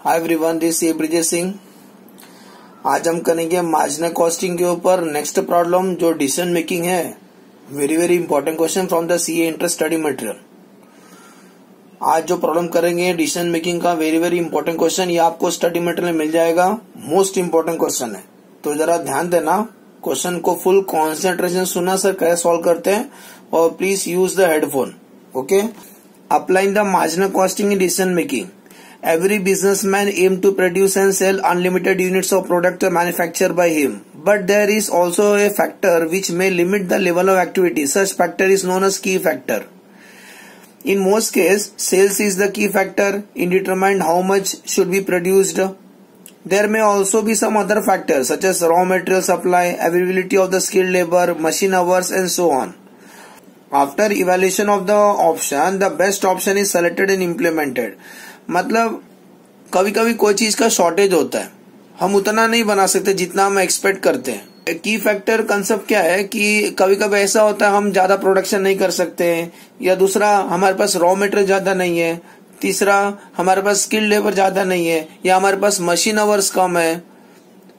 Hi everyone, this is Brijesh Singh. आज हम करेंगे मार्जिनल कॉस्टिंग के ऊपर नेक्स्ट प्रॉब्लम जो डिसीजन मेकिंग है। Very very important question from the CA interest study material. आज जो प्रॉब्लम करेंगे डिसीजन मेकिंग का वेरी वेरी इंपॉर्टेंट क्वेश्चन, ये आपको स्टडी मटेरियल में मिल जाएगा। मोस्ट इंपॉर्टेंट क्वेश्चन है, तो जरा ध्यान देना, क्वेश्चन को फुल कॉन्सेंट्रेशन सुनना सर कैसे सॉल्व करते हैं, और please use the headphone. Okay, applying the marginal costing in decision making. Every businessman aim to produce and sell unlimited units of product manufactured by him. But there is also a factor which may limit the level of activity. Such factor is known as key factor. In most cases, sales is the key factor in determining how much should be produced. There may also be some other factors such as raw material supply, availability of the skilled labor, machine hours and so on. After evaluation of the option, the best option is selected and implemented. मतलब कभी कभी कोई चीज का shortage होता है, हम उतना नहीं बना सकते जितना हम एक्सपेक्ट करते हैं। की फैक्टर कंसेप्ट क्या है कि कभी कभी ऐसा होता है हम ज्यादा प्रोडक्शन नहीं कर सकते हैं, या दूसरा हमारे पास रॉ मटेरियल ज्यादा नहीं है, तीसरा हमारे पास स्किल्ड लेबर ज्यादा नहीं है, या हमारे पास मशीन आवर्स कम है।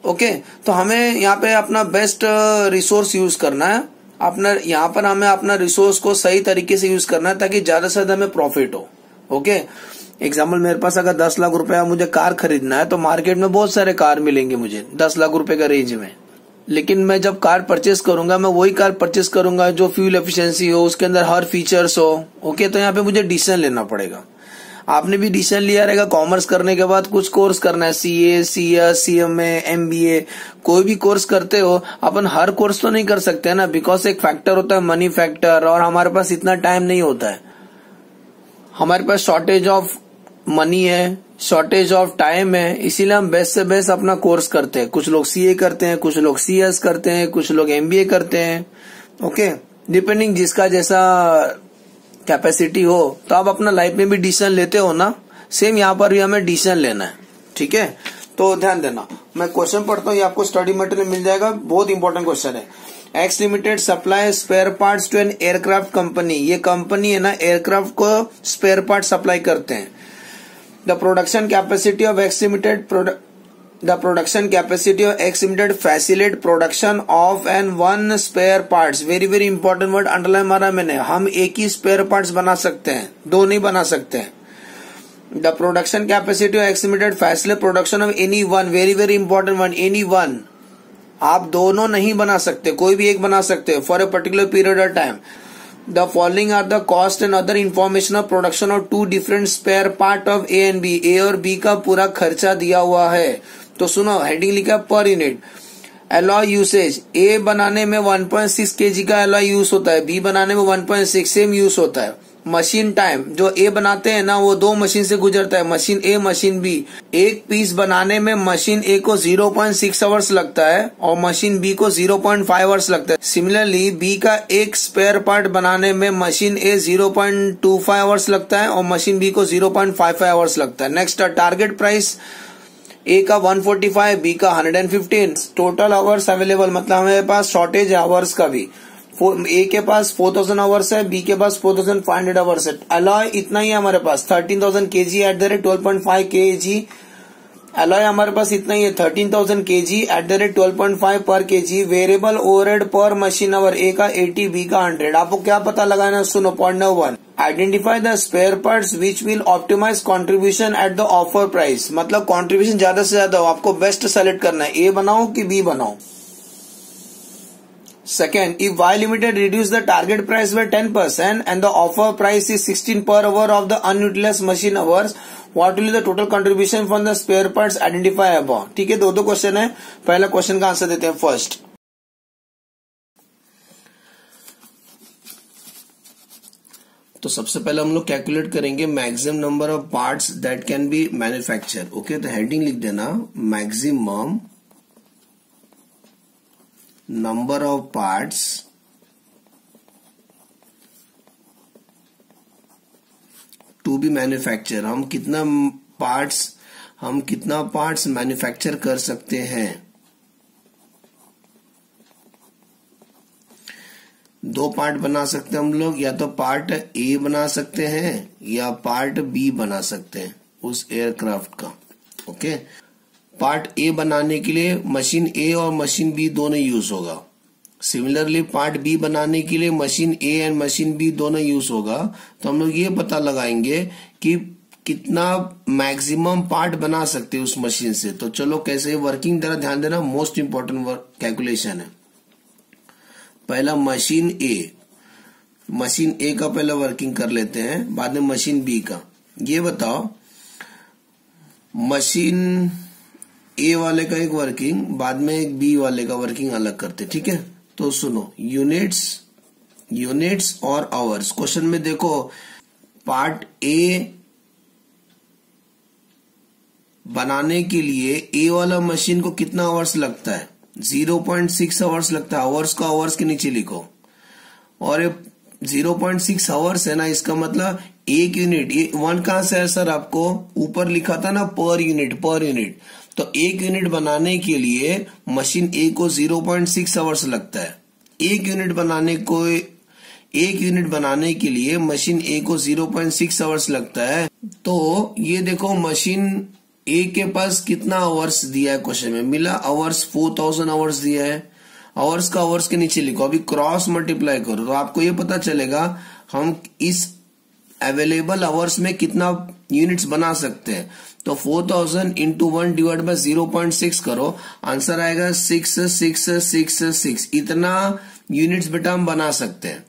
ओके, तो हमें यहाँ पे अपना बेस्ट रिसोर्स यूज करना है। अपना यहाँ पर हमें अपना रिसोर्स को सही तरीके से यूज करना है ताकि ज्यादा से ज्यादा हमें प्रॉफिट हो। ओके, एग्जाम्पल, मेरे पास अगर 10 लाख रुपया मुझे कार खरीदना है तो मार्केट में बहुत सारे कार मिलेंगे मुझे 10 लाख रुपए का रेंज में। लेकिन मैं जब कार परचेस करूंगा, मैं वही कार परचेस करूंगा जो फ्यूल एफिशिएंसी हो, उसके अंदर हर फीचर्स हो। ओके, तो यहाँ पे मुझे डिसीजन लेना पड़ेगा। आपने भी डिसीजन लिया रहेगा, कॉमर्स करने के बाद कुछ कोर्स करना है, सीए, सीएस, सीएमए, एमबीए, कोई भी कोर्स करते हो, अपन हर कोर्स तो नहीं कर सकते है ना, बिकॉज एक फैक्टर होता है मनी फैक्टर, और हमारे पास इतना टाइम नहीं होता है। हमारे पास शॉर्टेज ऑफ मनी है, शॉर्टेज ऑफ टाइम है, इसीलिए हम बेस्ट से बेस्ट अपना कोर्स करते हैं। कुछ लोग सीए करते हैं, कुछ लोग सीएस करते हैं, कुछ लोग एमबीए करते हैं। ओके, डिपेंडिंग जिसका जैसा कैपेसिटी हो। तो आप अपना लाइफ में भी डिसीजन लेते हो ना, सेम यहाँ पर भी हमें डिसीजन लेना है। ठीक है, तो ध्यान देना। मैं क्वेश्चन पढ़ता हूँ, ये आपको स्टडी मटेरियल मिल जाएगा। बहुत इंपॉर्टेंट क्वेश्चन है। X limited supply spare parts to an aircraft company. ये कंपनी है ना, एयरक्राफ्ट को स्पेयर पार्ट सप्लाई करते हैं। The production capacity of X Limited facilitate production of and one spare parts. Very very important word underline मारा मैंने। हम एक ही spare parts बना सकते हैं, दो नहीं बना सकते हैं। The production capacity of X Limited facilitate production of any one. Very very important one, any one. आप दोनों नहीं बना सकते, कोई भी एक बना सकते हो for a particular period of time. The following are the cost and other information of production of two different spare part of A and B. A और B का पूरा खर्चा दिया हुआ है। तो सुनो, हेडिंग लिखा per unit. Alloy usage, A बनाने में 1.6 kg का एलॉय यूज होता है, B बनाने में 1.6 सेम यूज होता है। मशीन टाइम, जो A बनाते हैं ना, वो दो मशीन से गुजरता है, मशीन A, मशीन B। एक पीस बनाने में मशीन A को 0.6 आवर्स लगता है और मशीन B को 0.5 आवर्स लगता है। सिमिलरली B का एक स्पेयर पार्ट बनाने में मशीन A 0.25 आवर्स लगता है और मशीन B को 0.55 आवर्स लगता है। नेक्स्ट, टारगेट प्राइस A का 145, B का 115। टोटल आवर्स अवेलेबल, मतलब हमारे पास शॉर्टेज है आवर्स का भी। A के पास 4000 आवर्स है, B के पास 4500 आवर्स है। अलॉय इतना ही है हमारे पास, 13000 kg at the rate 12.5 kg। Alloy हमारे पास इतना ही है, 13000 kg एट द रेट 12.5 पर kg। वेरिएबल ओवरहेड पर मशीन आवर, A का 80, B का 100। आपको क्या पता लगाना, सुनो। Point number 1, identify the spare parts which will optimize contribution at the offer price. मतलब कॉन्ट्रीब्यूशन ज्यादा से ज्यादा हो, आपको बेस्ट सेलेक्ट करना है, A बनाओ कि B बनाओ। Second, if Y Limited reduce the target price by 10% and the offer price is 16 per hour of the unutilized machine hours, what will be the total contribution from the spare parts identify above? ठीक है, दो question है। पहला question का answer देते हैं first. तो सबसे पहले हम लोग कैलकुलेट करेंगे maximum number of parts that can be manufacture. Okay, तो हेडिंग लिख देना, maximum number of parts to be manufactured। हम कितना पार्ट्स मैन्युफैक्चर कर सकते हैं। दो पार्ट बना सकते हैं हम लोग, या तो पार्ट ए बना सकते हैं या पार्ट बी बना सकते हैं उस एयरक्राफ्ट का। ओके। पार्ट ए बनाने के लिए मशीन ए और मशीन बी दोनों यूज होगा। सिमिलरली पार्ट बी बनाने के लिए machine A and machine B दोनों यूज होगा। तो हम लोग ये पता लगाएंगे कि कितना मैक्सिमम पार्ट बना सकते हैं उस मशीन से। तो चलो कैसे वर्किंग तरह ध्यान देना, मोस्ट इंपॉर्टेंट कैलकुलेशन है। पहला मशीन ए का पहला वर्किंग कर लेते हैं, बाद में मशीन बी का। ये बताओ मशीन ए वाले का एक वर्किंग, बाद में एक बी वाले का वर्किंग अलग करते, ठीक है। तो सुनो, यूनिट्स और आवर्स। क्वेश्चन में देखो पार्ट ए बनाने के लिए ए वाला मशीन को कितना आवर्स लगता है, 0.6 आवर्स लगता है। आवर्स को आवर्स के नीचे लिखो, और 0.6 आवर्स है ना, इसका मतलब एक यूनिट, ये 1 कहां से है सर, आपको ऊपर लिखा था ना पर यूनिट। तो एक यूनिट बनाने के लिए मशीन ए को 0.6 आवर्स लगता है। एक यूनिट बनाने के लिए मशीन ए को 0.6 आवर्स लगता है। तो ये देखो मशीन ए के पास कितना आवर्स दिया है, क्वेश्चन में मिला आवर्स 4000 आवर्स दिया है। आवर्स का आवर्स के नीचे लिखो, अभी क्रॉस मल्टीप्लाई करो तो आपको ये पता चलेगा हम इस अवेलेबल आवर्स में कितना यूनिट्स बना सकते हैं। तो 4000 इंटू 1 डिवाइड बाय 0.6 करो, आंसर आएगा 6666। इतना यूनिट्स बेटा हम बना सकते हैं,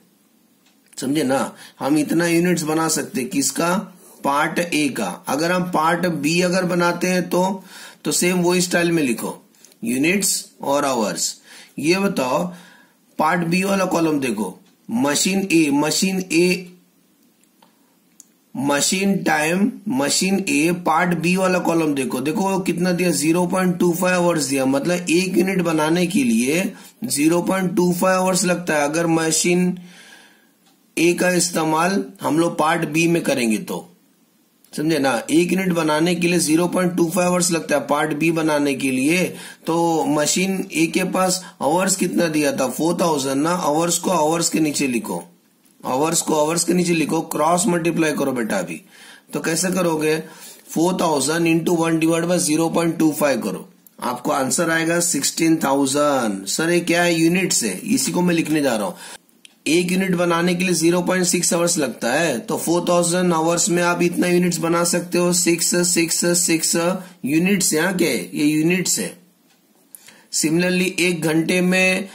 समझे ना। हम इतना यूनिट्स बना सकते हैं, किसका, पार्ट ए का। अगर हम पार्ट बी अगर बनाते हैं तो सेम वही स्टाइल में लिखो, यूनिट्स और आवर्स। ये बताओ पार्ट बी वाला कॉलम देखो, मशीन ए पार्ट बी वाला कॉलम देखो कितना दिया, 0.25 आवर्स दिया। मतलब एक यूनिट बनाने के लिए 0.25 आवर्स लगता है। अगर मशीन ए का इस्तेमाल हम लोग पार्ट बी में करेंगे तो, समझे ना। एक यूनिट बनाने के लिए 0.25 आवर्स लगता है पार्ट बी बनाने के लिए। तो मशीन ए के पास आवर्स कितना दिया था, 4000 ना। आवर्स को आवर्स के नीचे लिखो, क्रॉस मल्टीप्लाई करो बेटा अभी। तो कैसे करोगे, 4000 इंटू 1 डिवाइड बाय 0.25 करो, आपको आंसर आएगा 16000। सर ये क्या है, यूनिट्स है, इसी को मैं लिखने जा रहा हूं। एक यूनिट बनाने के लिए 0.6 आवर्स लगता है, तो 4000 आवर्स में आप इतना यूनिट्स बना सकते हो, 6 यूनिट्स। यहाँ क्या है, ये यूनिट्स है। सिमिलरली एक घंटे में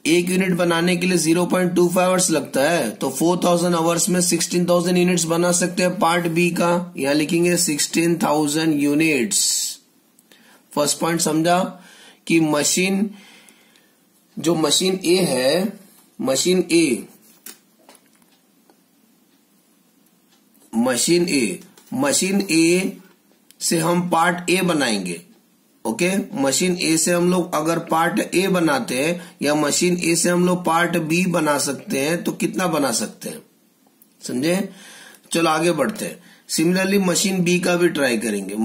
एक यूनिट बनाने के लिए 0.25 आवर्स लगता है, तो 4000 आवर्स में 16000 यूनिट्स बना सकते हैं पार्ट बी का। यहाँ लिखेंगे 16000 यूनिट्स। फर्स्ट पॉइंट समझा कि मशीन ए है, मशीन ए से हम पार्ट ए बनाएंगे। ओके, मशीन ए से हम लोग अगर पार्ट ए बनाते हैं या मशीन ए से हम लोग पार्ट बी बना सकते हैं, तो कितना बना सकते हैं, समझे। चलो आगे बढ़ते हैं। सिमिलरली मशीन बी का भी ट्राई करेंगे।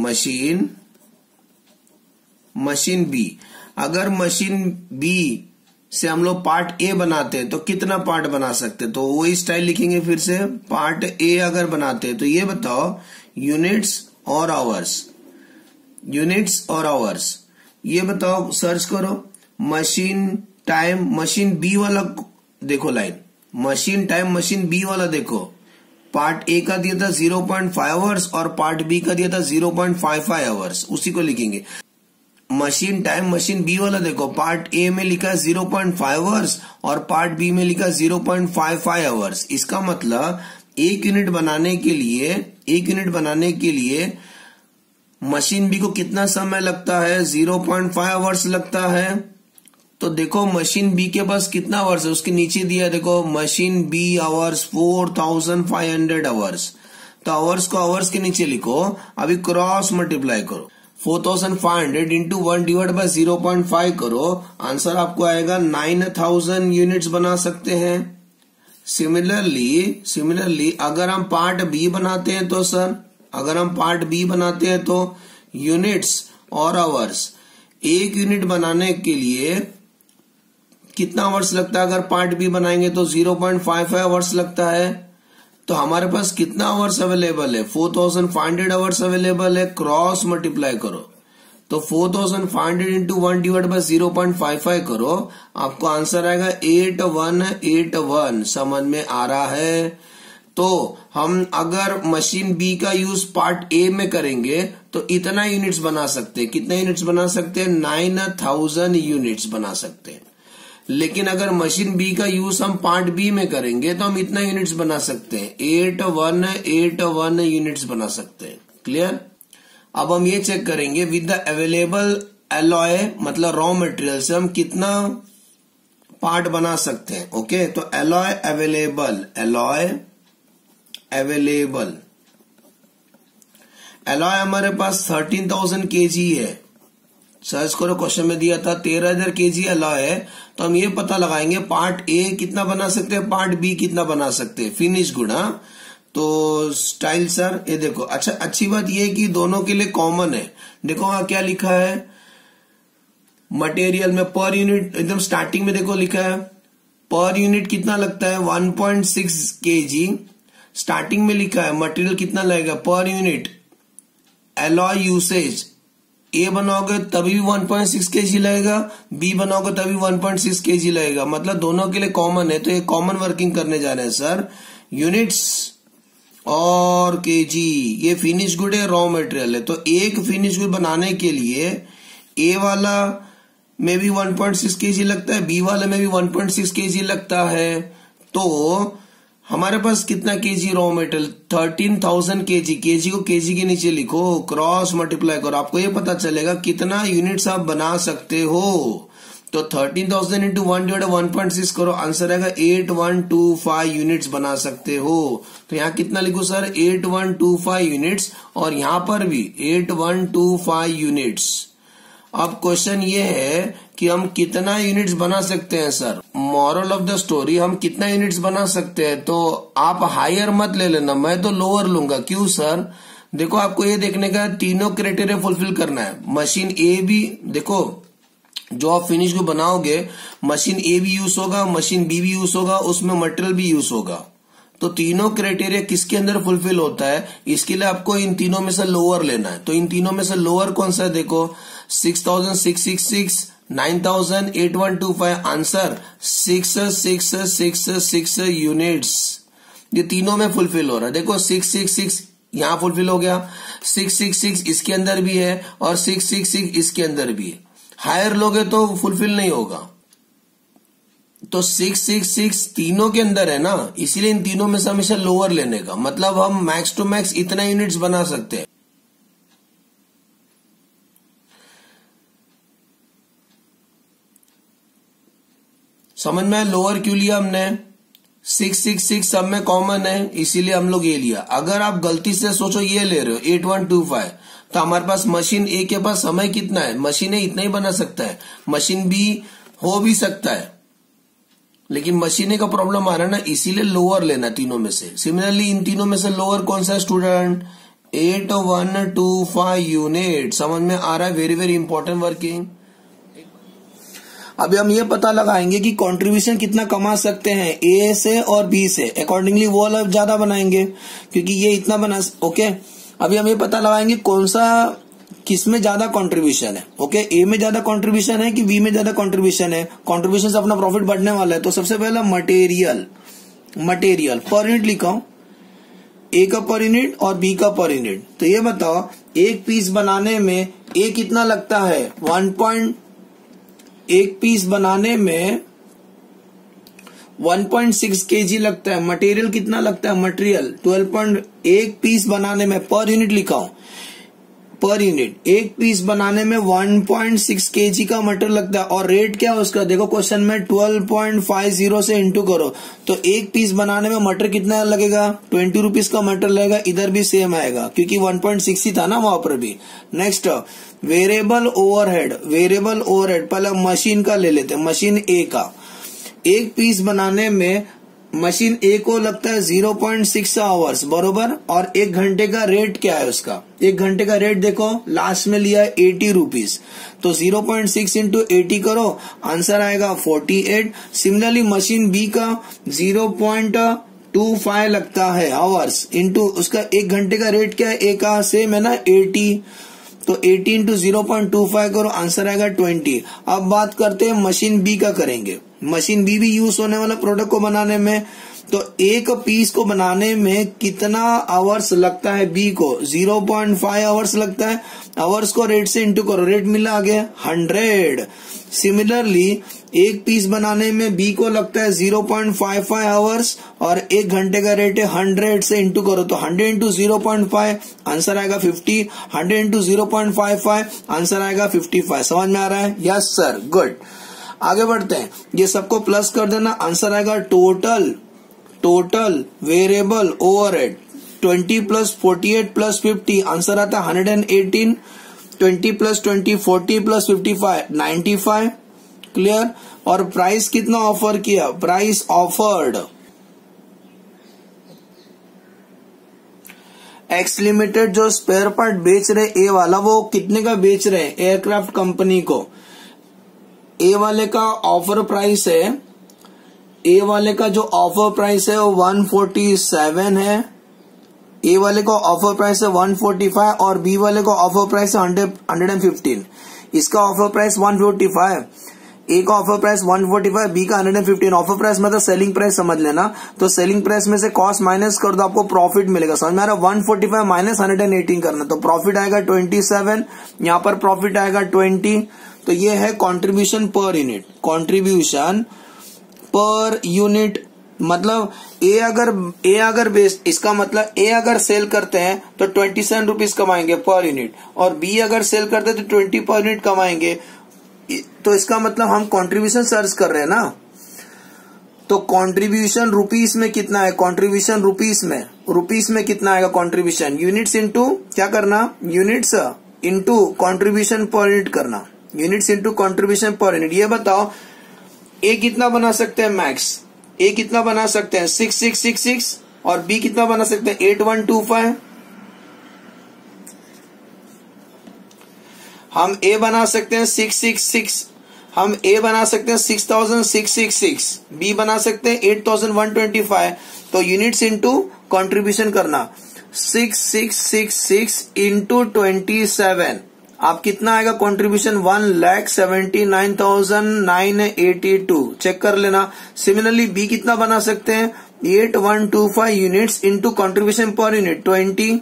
मशीन बी, अगर मशीन बी से हम लोग पार्ट ए बनाते हैं तो कितना पार्ट बना सकते हैं, तो वही स्टाइल लिखेंगे फिर से। पार्ट ए अगर बनाते हैं तो ये बताओ यूनिट्स और आवर्स। ये बताओ, सर्च करो मशीन बी वाला देखो लाइन, मशीन बी वाला देखो। पार्ट ए का दिया था 0.5 आवर्स और पार्ट बी का दिया था 0.55 आवर्स, उसी को लिखेंगे। मशीन बी वाला देखो, पार्ट ए में लिखा 0.5 आवर्स और पार्ट बी में लिखा 0.55 आवर्स। इसका मतलब एक यूनिट बनाने के लिए मशीन बी को कितना समय लगता है, 0.5 आवर्स लगता है। तो देखो मशीन बी के पास कितना आवर्स है, उसके नीचे दिया देखो, मशीन बी आवर्स 4500 आवर्स। तो आवर्स को आवर्स के नीचे लिखो, अभी क्रॉस मल्टीप्लाई करो, 4500 इंटू 1 डिवाइड बाय 0.5 करो, आंसर आपको आएगा 9000 यूनिट्स बना सकते हैं। सिमिलरली अगर हम पार्ट बी बनाते हैं तो यूनिट्स और आवर्स, एक यूनिट बनाने के लिए कितना आवर्स लगता है, अगर पार्ट बी बनाएंगे तो 0.55 आवर्स लगता है। तो हमारे पास कितना आवर्स अवेलेबल है, 4500 आवर्स अवेलेबल है। क्रॉस मल्टीप्लाई करो तो 4500 इंटू 1 डिवाइड बाय 0.55 करो, आपको आंसर आएगा 8181। समझ में आ रहा है? तो हम अगर मशीन बी का यूज पार्ट ए में करेंगे तो इतना यूनिट्स बना सकते हैं। कितने यूनिट्स बना सकते हैं? 9000 यूनिट्स बना सकते हैं। लेकिन अगर मशीन बी का यूज हम पार्ट बी में करेंगे तो हम इतना यूनिट्स बना सकते हैं, 8181 यूनिट्स बना सकते हैं। क्लियर? अब हम ये चेक करेंगे विद द अवेलेबल एलॉय, मतलब रॉ मटेरियल से हम कितना पार्ट बना सकते हैं। ओके, तो एलॉय अवेलेबल, एलॉय हमारे पास 13,000 kg है। सर्च करो, क्वेश्चन में दिया था 13,000 kg एलॉय है। तो हम ये पता लगाएंगे पार्ट ए कितना बना सकते हैं, पार्ट बी कितना बना सकते हैं। फिनिश गुणा तो स्टाइल सर, ये देखो, अच्छा अच्छी बात ये है कि दोनों के लिए कॉमन है। देखो वहां क्या लिखा है मटेरियल में पर यूनिट, एकदम स्टार्टिंग में देखो लिखा है पर यूनिट कितना लगता है 1.6 kg। स्टार्टिंग में लिखा है मटेरियल कितना लगेगा पर यूनिट। एलॉय यूसेज ए बनाओगे तभी भी 1.6 kg लगेगा, बी बनाओगे तभी 1.6 kg लगेगा, मतलब दोनों के लिए कॉमन है। तो ये कॉमन वर्किंग करने जा रहे हैं सर। यूनिट्स और केजी, ये फिनिश गुड है, रॉ मटेरियल है। तो एक फिनिश गुड बनाने के लिए ए वाला में भी 1.6 kg लगता है, बी वाले में भी 1.6 kg लगता है। तो हमारे पास कितना KG raw material? 13,000 kg। KG को केजी के नीचे लिखो, क्रॉस मल्टीप्लाई करो, आपको ये पता चलेगा कितना यूनिट्स आप बना सकते हो। तो 13,000 इंटू 1 डिवाइड 1.6 करो, आंसर आएगा 8125 यूनिट्स बना सकते हो। तो यहाँ कितना लिखो सर? 8125 यूनिट्स, और यहाँ पर भी 8125 यूनिट्स। अब क्वेश्चन ये है कि हम कितना यूनिट्स बना सकते हैं sir. Moral of the story, हम कितना यूनिट्स बना सकते हैं। तो आप हायर मत ले लेना, मैं तो लोअर लूंगा। क्यों सर? देखो आपको ये देखने का तीनों क्राइटेरिया फुलफिल करना है। मशीन ए भी, देखो जो आप फिनिश को बनाओगे मशीन ए भी यूज होगा, मशीन बी भी यूज होगा, उसमें मटेरियल भी यूज होगा। तो तीनों क्राइटेरिया किसके अंदर फुलफिल होता है, इसके लिए आपको इन तीनों में से लोअर लेना है। तो इन तीनों में से लोअर कौन सा है? देखो 6,666, 9,000, 8125, आंसर 6,666 यूनिट्स। ये तीनों में फुलफिल हो रहा है। देखो 666 यहां फुलफिल हो गया, 666 इसके अंदर भी है और 666 इसके अंदर भी है। हायर लोगे तो फुलफिल नहीं होगा। तो 666 तीनों के अंदर है ना, इसीलिए इन तीनों में से हमेशा लोअर लेने का, मतलब हम मैक्स टू मैक्स इतना यूनिट्स बना सकते हैं। समझ में? लोअर क्यों लिया हमने? 666 सब में कॉमन है, इसीलिए हम लोग ये लिया। अगर आप गलती से सोचो ये ले रहे हो 8125, तो हमारे पास मशीन ए के पास समय कितना है? मशीन ए इतना ही बना सकता है, मशीन बी हो भी सकता है, लेकिन मशीन ए का प्रॉब्लम आ रहा है ना, इसीलिए लोअर लेना तीनों में से। सिमिलरली इन तीनों में से लोअर कौन सा है स्टूडेंट? 8125 यूनिट। समझ में आ रहा है? Very very important working. अभी हम ये पता लगाएंगे कि कंट्रीब्यूशन कितना कमा सकते हैं ए से और बी से। अकॉर्डिंगली वो अलग ज्यादा बनाएंगे क्योंकि ये इतना बना। ओके, अभी हम ये पता लगाएंगे कौन सा किसमें ज्यादा कंट्रीब्यूशन है। ओके, ए में ज्यादा कंट्रीब्यूशन है कि बी में ज्यादा कंट्रीब्यूशन है। कंट्रीब्यूशन से अपना प्रॉफिट बढ़ने वाला है। तो सबसे पहला मटेरियल पर यूनिट लिखा, ए का पर यूनिट और बी का पर यूनिट। तो ये बताओ एक पीस बनाने में ए कितना लगता है? एक पीस बनाने में 1.6 kg लगता है। मटेरियल कितना लगता है? मटेरियल 12. एक पीस बनाने में पर यूनिट लिखा हूं, पर यूनिट एक पीस बनाने में 1.6 kg का मटेरियल लगता है। और रेट क्या है उसका? देखो क्वेश्चन में 12.50 से इंटू करो, तो एक पीस बनाने में मटेरियल कितना लगेगा? 20 रुपीज का मटेरियल लगेगा। इधर भी सेम आएगा क्योंकि 1.6 ही था ना वहां पर भी। नेक्स्ट वेरिएबल ओवरहेड, पहले मशीन का ले लेते हैं। मशीन ए का एक पीस बनाने में मशीन ए को लगता है 0.6 आवर्स बरोबर। और एक घंटे का रेट क्या है उसका? एक घंटे का रेट देखो लास्ट में लिया है 80 रुपीज। तो 0.6 इंटू 80 करो, आंसर आएगा 48। सिमिलरली मशीन बी का 0.10 0.25 लगता है आवर्स इंटू उसका 1 घंटे का रेट क्या है, ए का सेम है ना 80, तो 80 इंटू 0.25 करो, आंसर आएगा 20। अब बात करते हैं मशीन बी का करेंगे। मशीन बी भी यूज होने वाला प्रोडक्ट को बनाने में, तो एक पीस को बनाने में कितना आवर्स लगता है बी को, 0.5 आवर्स लगता है। आवर्स को रेट से इंटू करो, रेट मिला आगे 100। सिमिलरली एक पीस बनाने में बी को लगता है 0.55 आवर्स और 1 घंटे का रेट है 100 से इंटू करो, तो 100 इंटू 0.5 आंसर आएगा 50, 100 इंटू 0.55 आंसर आएगा 55। समझ में आ रहा है? Yes sir, good. आगे बढ़ते हैं, ये सबको प्लस कर देना, आंसर आएगा total variable overhead 20 plus 48 plus 50, answer आता है 118। 20 प्लस 20 40 प्लस 55 95। क्लियर? और प्राइस कितना ऑफर किया, प्राइस ऑफर्ड एक्स लिमिटेड जो स्पेयर पार्ट बेच रहे ए वाला, वो कितने का बेच रहे हैं एयरक्राफ्ट कंपनी को। ए वाले का ऑफर प्राइस है, ए वाले का जो ऑफर प्राइस है वो 147 है, ए वाले को ऑफर प्राइस है 145 और बी वाले को ऑफर प्राइस है 115। इसका ऑफर प्राइस 145, ए का ऑफर प्राइस 145, बी का 115। ऑफर प्राइस मतलब सेलिंग प्राइस समझ लेना, तो सेलिंग प्राइस में से कॉस्ट माइनस कर दो, आपको प्रॉफिट मिलेगा। समझ में आ रहा है? 145 माइनस 118 करना, तो प्रॉफिट आएगा 27, यहां पर प्रॉफिट आएगा 20। तो ये है contribution per unit. Contribution per unit मतलब ए अगर बेस, इसका मतलब ए अगर सेल करते हैं तो 27 रुपीज कमाएंगे पर यूनिट, और बी अगर सेल करते हैं तो 20 पर यूनिट कमाएंगे। तो इसका मतलब हम कंट्रीब्यूशन सर्च कर रहे हैं ना, तो कंट्रीब्यूशन रुपीस में कितना है, कंट्रीब्यूशन रुपीस में कितना आएगा कंट्रीब्यूशन, यूनिट्स इंटू क्या करना, units into contribution per unit करना, units into contribution per unit. ये बताओ ए कितना बना सकते हैं मैक्स, ए कितना बना सकते हैं 6666 और बी कितना बना सकते हैं 8125। हम ए बना सकते हैं 666, हम ए बना सकते हैं 6666, बी बना सकते हैं 8125। तो यूनिट्स इंटू कंट्रीब्यूशन करना, 6666 इंटू 27, आप कितना आएगा कंट्रीब्यूशन 1,79,982। चेक कर लेना। सिमिलरली बी कितना बना सकते हैं 8125 units into contribution per unit 20,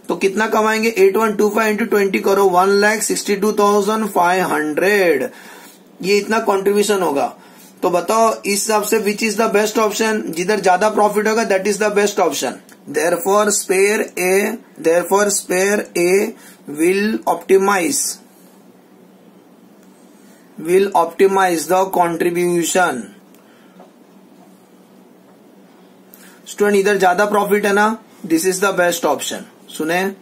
तो कितना कमाएंगे 8125 इंटू 20 करो 1,62,500। ये इतना कंट्रीब्यूशन होगा। तो बताओ इस हिसाब से which is the best option, जिधर ज्यादा प्रॉफिट होगा that is the best option. Therefore spare A will optimize the contribution। Student इधर ज्यादा प्रॉफिट है ना, this is the best option. सुने,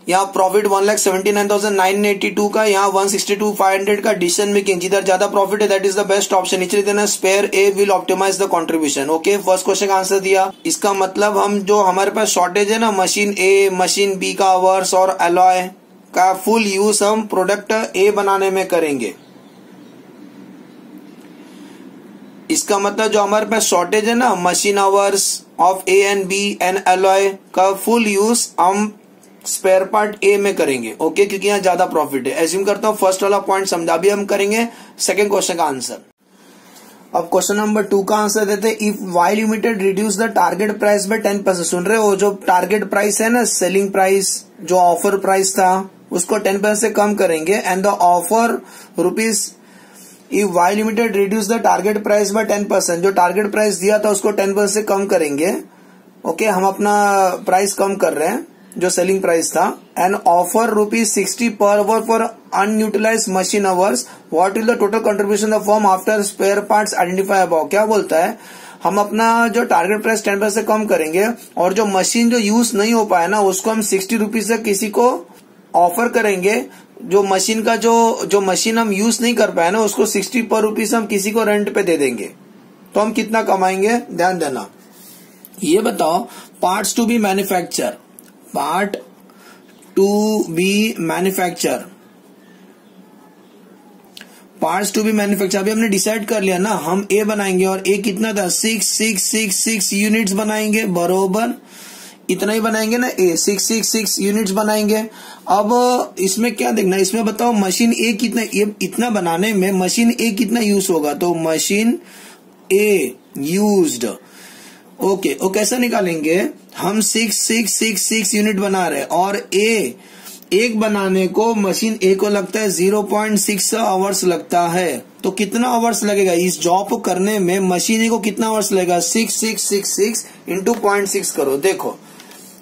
यहाँ प्रॉफिट 1,79,982 का, यहाँ 162,500 का। डिसीजन मेकिंग जिधर ज्यादा प्रॉफिट है that is the best option. नीचे देना spare A will optimize the contribution. Okay, first question का आंसर दिया। इसका मतलब हम जो हमारे पास शॉर्टेज है ना मशीन ए मशीन बी का आवर्स और एलॉय का फुल यूज हम प्रोडक्ट ए बनाने में करेंगे। इसका मतलब जो हमारे पास शॉर्टेज है ना machine hours of A and B and alloy का फुल यूज हम स्पेयर पार्ट ए में करेंगे। ओके, क्योंकि यहाँ ज्यादा प्रॉफिट है। एज्यूम करता हूँ फर्स्ट वाला पॉइंट समझा। अभी हम करेंगे सेकंड क्वेश्चन का आंसर। अब क्वेश्चन नंबर 2 का आंसर देते हैं। If Y limited reduce the target price by 10%। सुन रहे हो, जो टारगेट प्राइस है ना, सेलिंग प्राइस जो ऑफर प्राइस था उसको 10% से कम करेंगे and the offer rupees. If Y limited reduce the target price by 10%, जो टारगेट प्राइस दिया था उसको 10% से कम करेंगे। ओके, हम अपना प्राइस कम कर रहे हैं जो सेलिंग प्राइस था, and offer ₹60 per hour for unutilise machine hours. What is the total contribution the firm after spare parts identify about. क्या बोलता है, हम अपना जो टारगेट प्राइस 10% से कम करेंगे और जो मशीन जो यूज नहीं हो पाया ना उसको हम 60 रुपीज से किसी को ऑफर करेंगे। जो मशीन का जो मशीन हम यूज नहीं कर पाए ना उसको 60 पर रुपीज हम किसी को रेंट पे दे देंगे। तो हम कितना कमाएंगे, ध्यान देना। ये बताओ, parts to be manufacture, part to be manufacture parts to be manufacture. अभी हमने डिसाइड कर लिया ना, हम ए बनाएंगे और ए कितना था 6 यूनिट्स बनाएंगे, बरोबर इतना ही बनाएंगे ना, ए 6 यूनिट्स बनाएंगे। अब इसमें क्या देखना, इसमें बताओ मशीन ए कितना, ये इतना बनाने में मशीन ए कितना यूज होगा, तो मशीन ए यूज्ड। ओके, और कैसे निकालेंगे, हम 6 यूनिट बना रहे और ए एक बनाने को मशीन ए को लगता है 0.6 आवर्स लगता है, तो कितना आवर्स लगेगा इस जॉब को करने में, मशीन ए को कितना आवर्स लगेगा, 6 इंटू 0.6 करो, देखो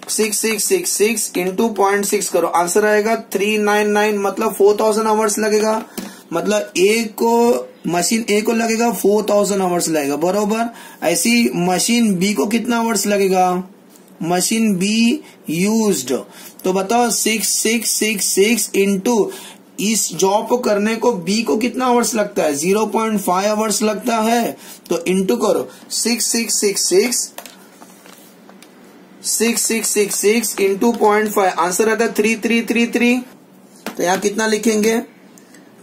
6 इंटू 0.6 करो, आंसर आएगा 399, मतलब 4000 आवर्स लगेगा। मतलब ए को मशीन ए को लगेगा 4000 आवर्स लगेगा, बरोबर। ऐसी मशीन बी को कितना आवर्स लगेगा, मशीन बी यूज्ड, तो बताओ 6 इंटू इस जॉब को करने को बी को कितना आवर्स लगता है, 0.5 आवर्स लगता है, तो इंटू करो 6 इंटू 0.5, आंसर आता है 3333। तो यहाँ कितना लिखेंगे,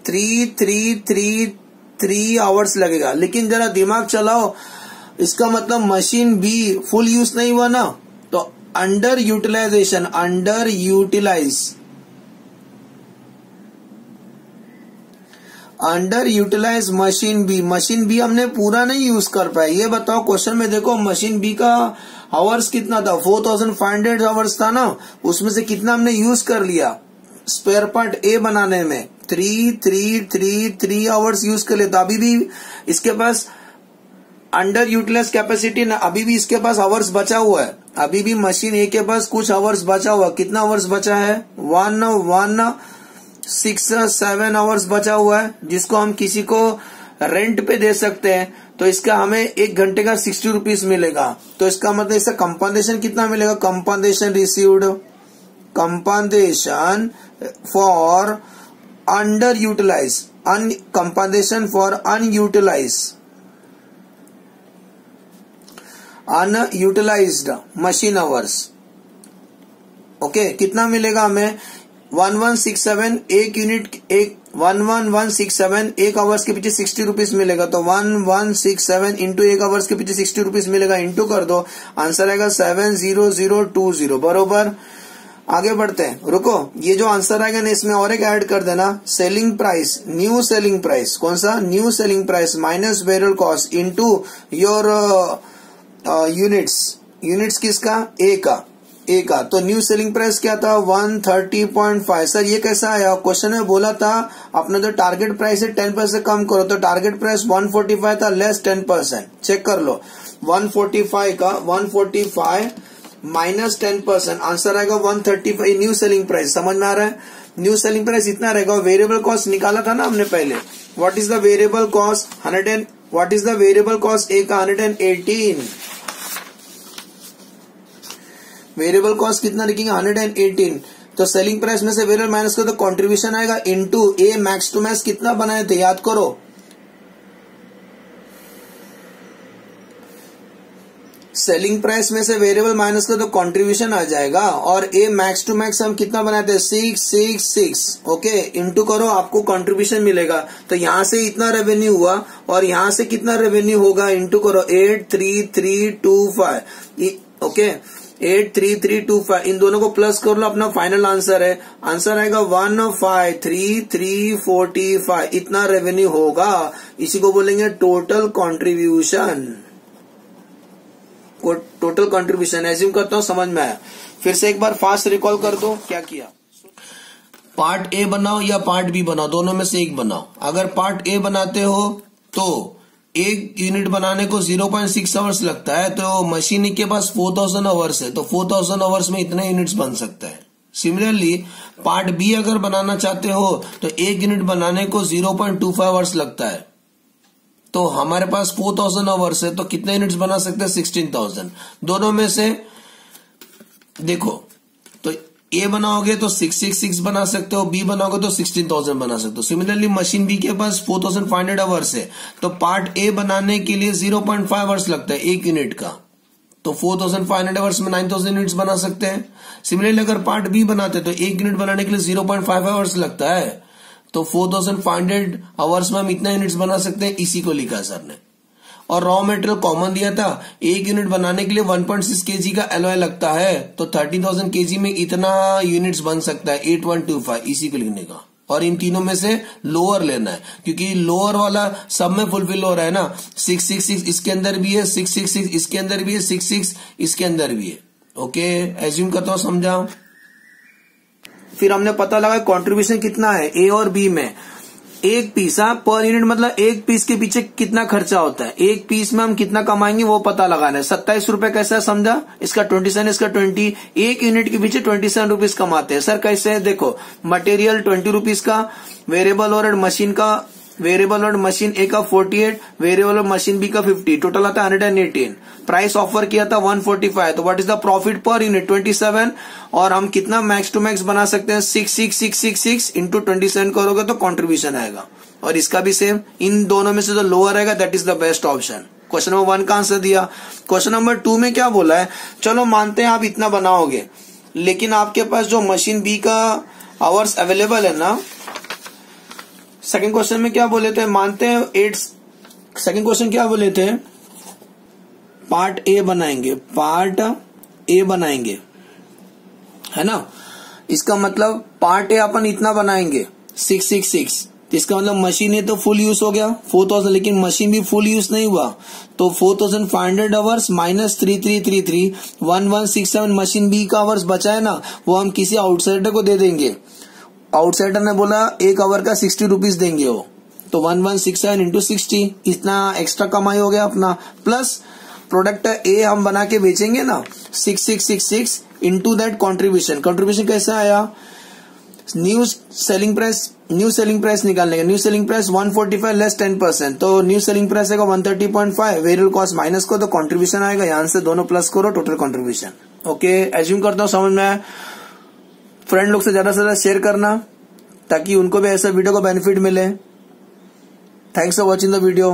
3333 आवर्स लगेगा। लेकिन जरा दिमाग चलाओ, इसका मतलब मशीन बी फुल यूज नहीं हुआ ना, तो अंडर यूटिलाइज मशीन बी हमने पूरा नहीं यूज कर पाए। ये बताओ क्वेश्चन में देखो, मशीन बी का आवर्स कितना था, 4500 आवर्स था ना, उसमें से कितना हमने यूज कर लिया स्पेयर पार्ट ए बनाने में, 3 आवर्स यूज कर लेता। अभी भी इसके पास अंडर यूटिलाइज कैपेसिटी ना, अभी भी इसके पास आवर्स बचा हुआ है, अभी भी मशीन ए के पास कुछ आवर्स बचा हुआ। कितना आवर्स बचा है, 167 आवर्स बचा हुआ है, जिसको हम किसी को रेंट पे दे सकते हैं। तो इसका हमें 1 घंटे का 60 रुपीज मिलेगा। तो इसका मतलब इसका कंपनसेशन कितना मिलेगा, compensation received, compensation for under utilize, compensation for unutilized machine hours. Okay, कितना मिलेगा हमें, 1167 एक यूनिट, 11167 एक आवर्स के पीछे 60 रुपीज मिलेगा। तो 1167 इंटू 1 आवर्स के पीछे 60 रुपीज मिलेगा, इंटू कर दो, आंसर आएगा 70020, बरोबर। आगे बढ़ते हैं, रुको, ये जो आंसर आएगा ना इसमें और एक ऐड कर देना, selling price, new selling price, कौन सा, new selling price minus variable cost into your units किसका, ए का। तो न्यू सेलिंग प्राइस क्या था, 130.5। सर ये कैसा आया, क्वेश्चन में बोला था अपना जो टारगेट प्राइस है 10% कम करो, तो टारगेट प्राइस 145 था, लेस 10%, चेक कर लो, 145 माइनस 10%, आंसर आएगा 135। न्यू सेलिंग प्राइस समझ में आ रहा है, न्यू सेलिंग प्राइस इतना रहेगा। वेरिएबल कॉस्ट निकाला था ना हमने पहले, what is the variable cost, what is the variable cost A का, 118। वेरिएबल कॉस्ट कितना लिखेंगे, 118। तो सेलिंग प्राइस में से वेरिएबल माइनस करो तो कंट्रीब्यूशन आएगा, into A max to max कितना बनाए थे, याद करो, सेलिंग प्राइस में से वेरिएबल माइनस करो तो कंट्रीब्यूशन आ जाएगा, और ए मैक्स टू मैक्स हम कितना बनाए थे, 666। ओके, इनटू करो, आपको कंट्रीब्यूशन मिलेगा। तो यहां से इतना रेवेन्यू हुआ और यहां से कितना रेवेन्यू होगा, इनटू करो 83325। ओके, 83325, इन दोनों को प्लस कर लो, अपना फाइनल आंसर है, आंसर आएगा 153,345, इतना रेवेन्यू होगा। इसी को बोलेंगे total contribution, total contribution. Assume करता हूं समझ में आया, फिर से एक बार फास्ट रिकॉल कर दो क्या किया। पार्ट ए बनाओ या पार्ट बी बनाओ, दोनों में से एक बनाओ। अगर पार्ट ए बनाते हो तो एक यूनिट बनाने को 0.6 आवर्स लगता है, तो मशीन के पास 4000 आवर्स है, तो 4000 आवर्स में इतने यूनिट्स बन सकता है। सिमिलरली पार्ट बी अगर बनाना चाहते हो तो एक यूनिट बनाने को 0.25 आवर्स लगता है, तो हमारे पास 4000 आवर्स है, तो कितने यूनिट्स बना सकते हैं, 16000। दोनों में से देखो, तो ए बनाओगे तो 666 बना सकते हो, बी बनाओगे तो 16000 बना सकते हो। सिमिलरली मशीन बी के पास 4500 आवर्स है, तो पार्ट ए बनाने के लिए 0.5 आवर्स लगता है एक यूनिट का, तो 4500 आवर्स में 9000 यूनिट्स बना सकते हैं। सिमिलरली अगर पार्ट बी बनाते तो एक यूनिट बनाने के लिए 0.5 आवर्स लगता है, तो 4500 आवर्स में हम इतना यूनिट्स बना सकते हैं, इसी को लिखा सर ने। और रॉ मटेरियल कॉमन दिया था, एक यूनिट बनाने के लिए 1.6 केजी का एलॉय लगता है, तो 30,000 केजी में इतना यूनिट्स बन सकता है, 8125, इसी को लिखने का। और इन तीनों में से लोअर लेना है, क्योंकि लोअर वाला सब में फुलफिल हो रहा है ना। 666 इसके अंदर भी है, 666 इसके अंदर भी है, 66 इसके अंदर भी है। ओके, एज्यूम करता हूं समझा। फिर हमने पता लगा कंट्रीब्यूशन कितना है ए और बी में। एक पीस पर यूनिट मतलब एक पीस के पीछे कितना खर्चा होता है, एक पीस में हम कितना कमाएंगे वो पता लगाना है। 27 रुपए कैसा है समझा, इसका 27, इसका 20, एक यूनिट के पीछे 27 रुपीज कमाते हैं। सर कैसे है, देखो मटेरियल 20 रुपीज का, वेरिएबल ओवरहेड मशीन का, वेरिएबल ओवरहेड मशीन ए का 48, वेरिएबल ओवरहेड मशीन बी का 50, टोटल आता है 118। प्राइस ऑफर किया था 145, तो what is the profit per unit 27। और हम कितना मैक्स टू मैक्स बना सकते हैं, 66666 इंटू 27 करोगे तो कॉन्ट्रीब्यूशन आएगा। और इसका भी सेम, इन दोनों में से जो लोअर आएगा that is the best option. Question number 1 का आंसर दिया। क्वेश्चन नंबर 2 में क्या बोला है, चलो मानते हैं आप इतना बनाओगे, लेकिन आपके पास जो मशीन बी का आवर्स अवेलेबल है ना। सेकंड क्वेश्चन में क्या बोले थे, मानते हैं 8, सेकंड क्वेश्चन क्या बोले थे, पार्ट ए बनाएंगे, पार्ट ए बनाएंगे, है ना। इसका मतलब पार्ट ए अपन इतना बनाएंगे 666, इसका मतलब मशीन है तो फुल यूज हो गया 4000, लेकिन मशीन भी फुल यूज नहीं हुआ, तो 4500 आवर्स माइनस 3333 1167 मशीन बी का आवर्स बचा है ना, वो हम किसी आउटसाइडर को दे देंगे। आउटसाइडर ने बोला एक आवर का 60 रुपीज देंगे वो, तो 1167 इंटू 60, इतना एक्स्ट्रा कमाई हो गया अपना। प्लस प्रोडक्ट ए हम बना के बेचेंगे ना 6666 इंटू दैट कॉन्ट्रीब्यूशन। कॉन्ट्रीब्यूशन कैसे आया, न्यू सेलिंग प्राइस निकालने का, न्यू सेलिंग प्राइस 145 लेस 10%, तो न्यू सेलिंग प्राइस आएगा 130.5, वेरिएबल कॉस्ट माइनस को तो कॉन्ट्रीब्यूशन आएगा, यहां से दोनों प्लस करो टोटल कॉन्ट्रीब्यूशन। ओके, एज्यूम करता हूं समझ में आया। फ्रेंड लोग से ज्यादा शेयर करना ताकि उनको भी ऐसा वीडियो का बेनिफिट मिले। Thanks for watching the video.